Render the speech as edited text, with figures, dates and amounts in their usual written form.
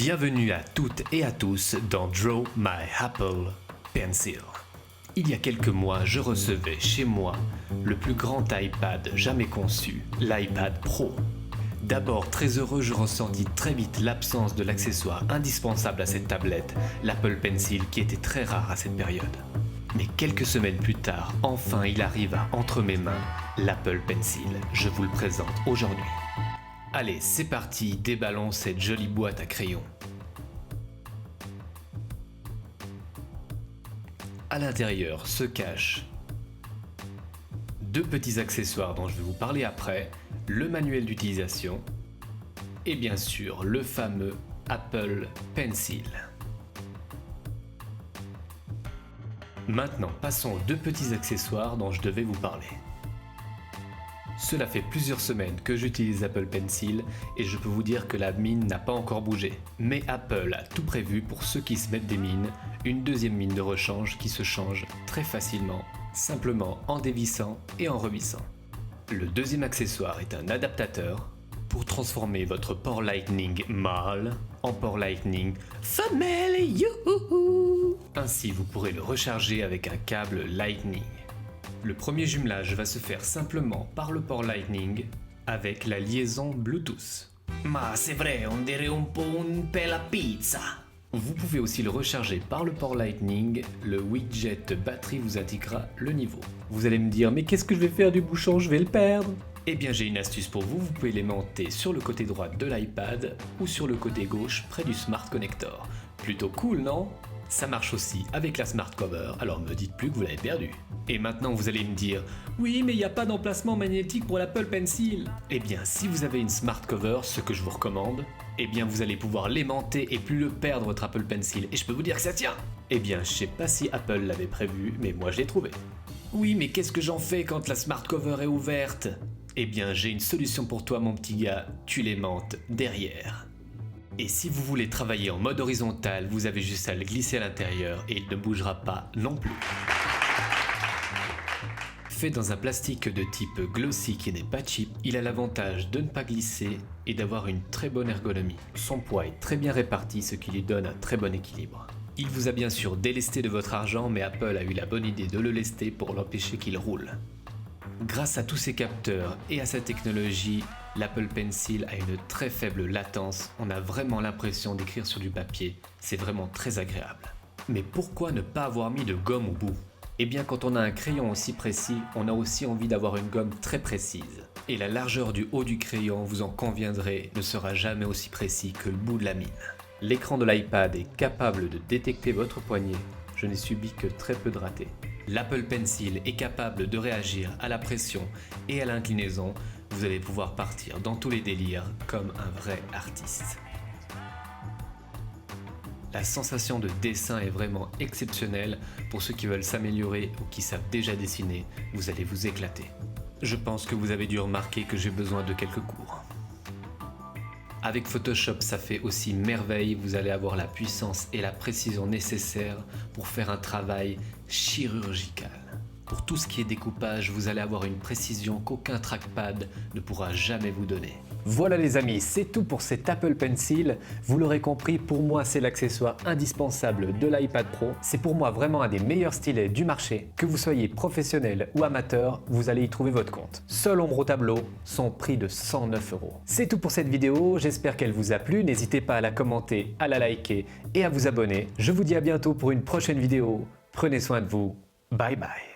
Bienvenue à toutes et à tous dans Draw My Apple Pencil. Il y a quelques mois, je recevais chez moi le plus grand iPad jamais conçu, l'iPad Pro. D'abord très heureux, je ressentis très vite l'absence de l'accessoire indispensable à cette tablette, l'Apple Pencil, qui était très rare à cette période. Mais quelques semaines plus tard, enfin il arriva entre mes mains, l'Apple Pencil. Je vous le présente aujourd'hui. Allez, c'est parti, déballons cette jolie boîte à crayons. À l'intérieur se cachent deux petits accessoires dont je vais vous parler après, le manuel d'utilisation et bien sûr le fameux Apple Pencil. Maintenant, passons aux deux petits accessoires dont je devais vous parler. Cela fait plusieurs semaines que j'utilise Apple Pencil et je peux vous dire que la mine n'a pas encore bougé. Mais Apple a tout prévu pour ceux qui se mettent des mines, une deuxième mine de rechange qui se change très facilement, simplement en dévissant et en revissant. Le deuxième accessoire est un adaptateur pour transformer votre port Lightning mâle en port Lightning femelle. Youhou! Ainsi, vous pourrez le recharger avec un câble Lightning. Le premier jumelage va se faire simplement par le port Lightning avec la liaison Bluetooth. Ma c'est vrai, on dirait un po' un pela pizza. Vous pouvez aussi le recharger par le port Lightning, le widget batterie vous indiquera le niveau. Vous allez me dire, mais qu'est-ce que je vais faire du bouchon, je vais le perdre? Eh bien j'ai une astuce pour vous, vous pouvez les monter sur le côté droit de l'iPad ou sur le côté gauche près du Smart Connector. Plutôt cool, non? Ça marche aussi avec la Smart Cover, alors me dites plus que vous l'avez perdu. Et maintenant vous allez me dire, oui mais il n'y a pas d'emplacement magnétique pour l'Apple Pencil. Eh bien si vous avez une Smart Cover, ce que je vous recommande, eh bien vous allez pouvoir l'aimanter et plus le perdre votre Apple Pencil. Et je peux vous dire que ça tient. Eh bien je sais pas si Apple l'avait prévu, mais moi je l'ai trouvé. Oui mais qu'est-ce que j'en fais quand la Smart Cover est ouverte? Eh bien j'ai une solution pour toi mon petit gars, tu l'aimantes derrière. Et si vous voulez travailler en mode horizontal, vous avez juste à le glisser à l'intérieur et il ne bougera pas non plus. Fait dans un plastique de type glossy qui n'est pas cheap, il a l'avantage de ne pas glisser et d'avoir une très bonne ergonomie. Son poids est très bien réparti, ce qui lui donne un très bon équilibre. Il vous a bien sûr délesté de votre argent, mais Apple a eu la bonne idée de le lester pour l'empêcher qu'il roule. Grâce à tous ces capteurs et à sa technologie, l'Apple Pencil a une très faible latence, on a vraiment l'impression d'écrire sur du papier, c'est vraiment très agréable. Mais pourquoi ne pas avoir mis de gomme au bout? Eh bien quand on a un crayon aussi précis, on a aussi envie d'avoir une gomme très précise. Et la largeur du haut du crayon, vous en conviendrez, ne sera jamais aussi précis que le bout de la mine. L'écran de l'iPad est capable de détecter votre poignet, je n'ai subi que très peu de ratés. L'Apple Pencil est capable de réagir à la pression et à l'inclinaison. Vous allez pouvoir partir dans tous les délires comme un vrai artiste. La sensation de dessin est vraiment exceptionnelle. Pour ceux qui veulent s'améliorer ou qui savent déjà dessiner, vous allez vous éclater. Je pense que vous avez dû remarquer que j'ai besoin de quelques cours. Avec Photoshop, ça fait aussi merveille, vous allez avoir la puissance et la précision nécessaires pour faire un travail chirurgical. Pour tout ce qui est découpage, vous allez avoir une précision qu'aucun trackpad ne pourra jamais vous donner. Voilà les amis, c'est tout pour cet Apple Pencil. Vous l'aurez compris, pour moi c'est l'accessoire indispensable de l'iPad Pro. C'est pour moi vraiment un des meilleurs stylets du marché. Que vous soyez professionnel ou amateur, vous allez y trouver votre compte. Seule ombre au tableau, son prix de 109 €. C'est tout pour cette vidéo, j'espère qu'elle vous a plu. N'hésitez pas à la commenter, à la liker et à vous abonner. Je vous dis à bientôt pour une prochaine vidéo. Prenez soin de vous. Bye bye.